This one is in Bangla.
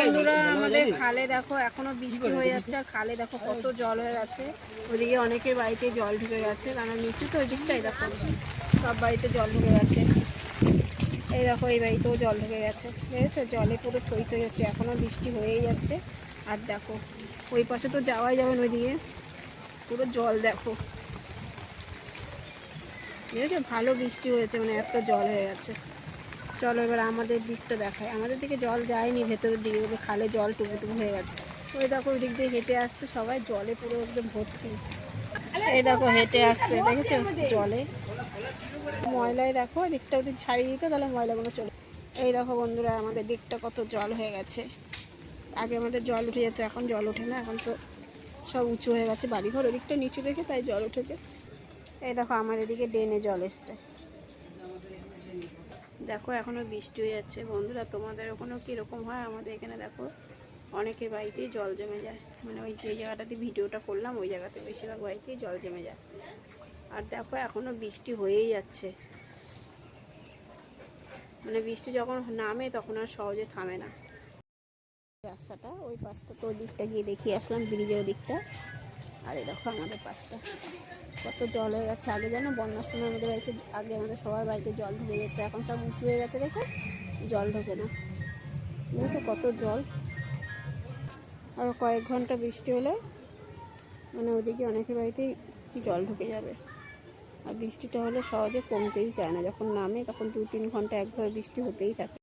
বন্ধুরা আমাদের খালে দেখো এখনো বৃষ্টি হয়ে যাচ্ছে, আর খালে দেখো কত জল হয়ে গেছে। ওদিকে অনেকের বাড়িতে জল ঢুকে গেছে, কারণ নিচু তো ওই দিকটাই দেখো সব বাড়িতে জল ঢুকে গেছে। এই দেখো এই বাড়িতেও জল ঢুকে গেছে, দেখেছো জলে পুরো থই থই যাচ্ছে, এখনো বৃষ্টি হয়েই যাচ্ছে। আর দেখো ওই পাশে তো যাওয়াই যাবে না, ওইদিকে পুরো জল দেখো, বুঝেছো ভালো বৃষ্টি হয়েছে মানে এত জল হয়ে গেছে। চলো এবার আমাদের দিকটা দেখায়, আমাদের দিকে জল যায়নি ভেতরের দিকে, ওদের খালে জল টুকুটুকু হয়ে গেছে। ওই দেখো ওই দিক দিয়ে হেঁটে আসছে সবাই, জলে পুরো একদম ভর্তি। এই দেখো হেঁটে আসছে, দেখেছো জলে ময়লায়, দেখো দিকটা ওদের ছাড়িয়ে দিতে তাহলে ময়লাগুলো চলে। এই দেখো বন্ধুরা আমাদের দিকটা কত জল হয়ে গেছে। আগে আমাদের জল উঠে যেত, এখন জল ওঠে না, এখন তো সব উঁচু হয়ে গেছে বাড়িঘর, ওদিকটা নিচু দেখে তাই জল উঠেছে। এই দেখো আমাদের দিকে ড্রেনে জল এসছে, দেখো এখনো বৃষ্টি হয়ে যাচ্ছে। বন্ধুরা তোমাদের ওখানেও কীরকম হয়? আমাদের এখানে দেখো অনেকের বাড়িতেই জল জমে যায়, মানে ওই যে জায়গাটাতে ভিডিওটা করলাম ওই জায়গাতে বেশিরভাগ বাড়িতেই জল জমে যায়। আর দেখো এখনো বৃষ্টি হয়েই যাচ্ছে, মানে বৃষ্টি যখন নামে তখন আর সহজে থামে না। রাস্তাটা ওই পাশটা তো ওই দিকটা গিয়ে দেখিয়ে আসলাম, ব্রিজের দিকটা। আর এই দেখো আমাদের পাশটা কত জল হয়ে গেছে। আগে যেন বন্যার সময় আমাদের বাড়িতে, আগে আমাদের সবার বাড়িতে জল ঢুকে যেত, এখন সব উঁচু হয়ে গেছে দেখো জল ঢোকে না, দেখো কত জল। আর কয়েক ঘন্টা বৃষ্টি হলে মানে ওদিকে অনেকের বাড়িতেই জল ঢুকে যাবে। আর বৃষ্টিটা হলে সহজে কমতেই চায় না, যখন নামে তখন 2-3 ঘন্টা একভাবে বৃষ্টি হতেই থাকে।